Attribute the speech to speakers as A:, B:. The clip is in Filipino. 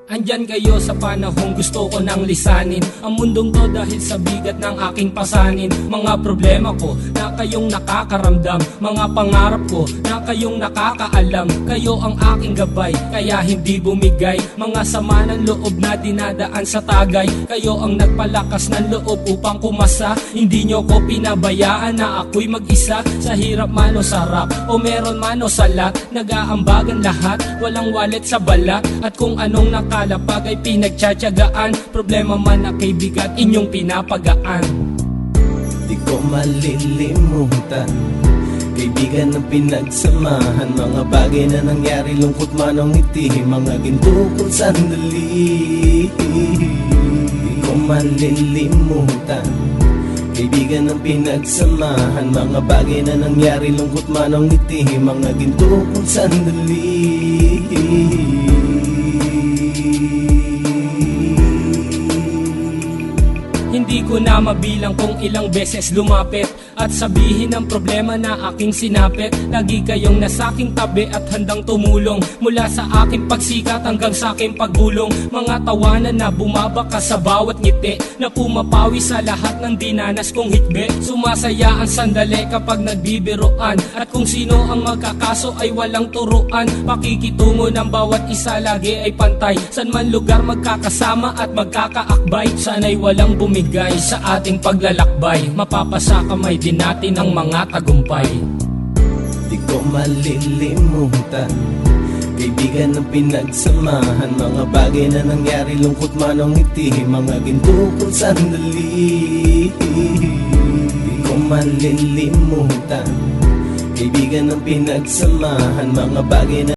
A: Andyan kayo sa panahong gusto ko nang lisanin ang mundong to dahil sa bigat ng aking pasanin. Mga problema ko na kayong nakakaramdam, mga pangarap ko na kayong nakakaalam. Kayo ang aking gabay, kaya hindi bumigay. Mga sama ng loob na dinadaan sa tagay. Kayo ang nagpalakas ng loob upang kumasa. Hindi nyo ko pinabayaan na ako'y mag-isa. Sa hirap man o sarap, o meron man o salat, nag-aambagan lahat, walang walet sa balat. At kung anong nakalapag ay pinagtsatsagaan, problema man na kay bigat, inyong pinapagaan.
B: Di ko malilimutan, kaibigan ng pinagsamahan, mga bagay na nangyari, lungkot man o ngiti, mga ginto kong sandali. Di ko malilimutan, kaibigan ng pinagsamahan, mga bagay na nangyari, lungkot man o ngiti, mga ginto kong sandali.
A: Hindi ko na mabilang kung ilang beses lumapit at sabihin ang problema na aking sinapit. Lagi kayong nasa aking tabi at handang tumulong, mula sa aking pagsikat hanggang sa aking paggulong. Mga tawanan na bumabaka sa bawat ngiti, na pumapawi sa lahat ng dinanas kong hitbe. Sumasaya ang sandali kapag nagbibiroan, at kung sino ang magkakaso ay walang turuan. Pakikitungo ng bawat isa lagi ay pantay, san man lugar magkakasama at magkakaakbay. Sana'y walang bumigay sa ating paglalakbay, mapapasa kamay din natin ang mga tagumpay.
B: Di ko malilimutan, kaibigan ng pinagsamahan, mga bagay na nangyari, lungkot man o ngiti, mga ginto kong sandali. Di ko malilimutan, kaibigan ng pinagsamahan, mga bagay na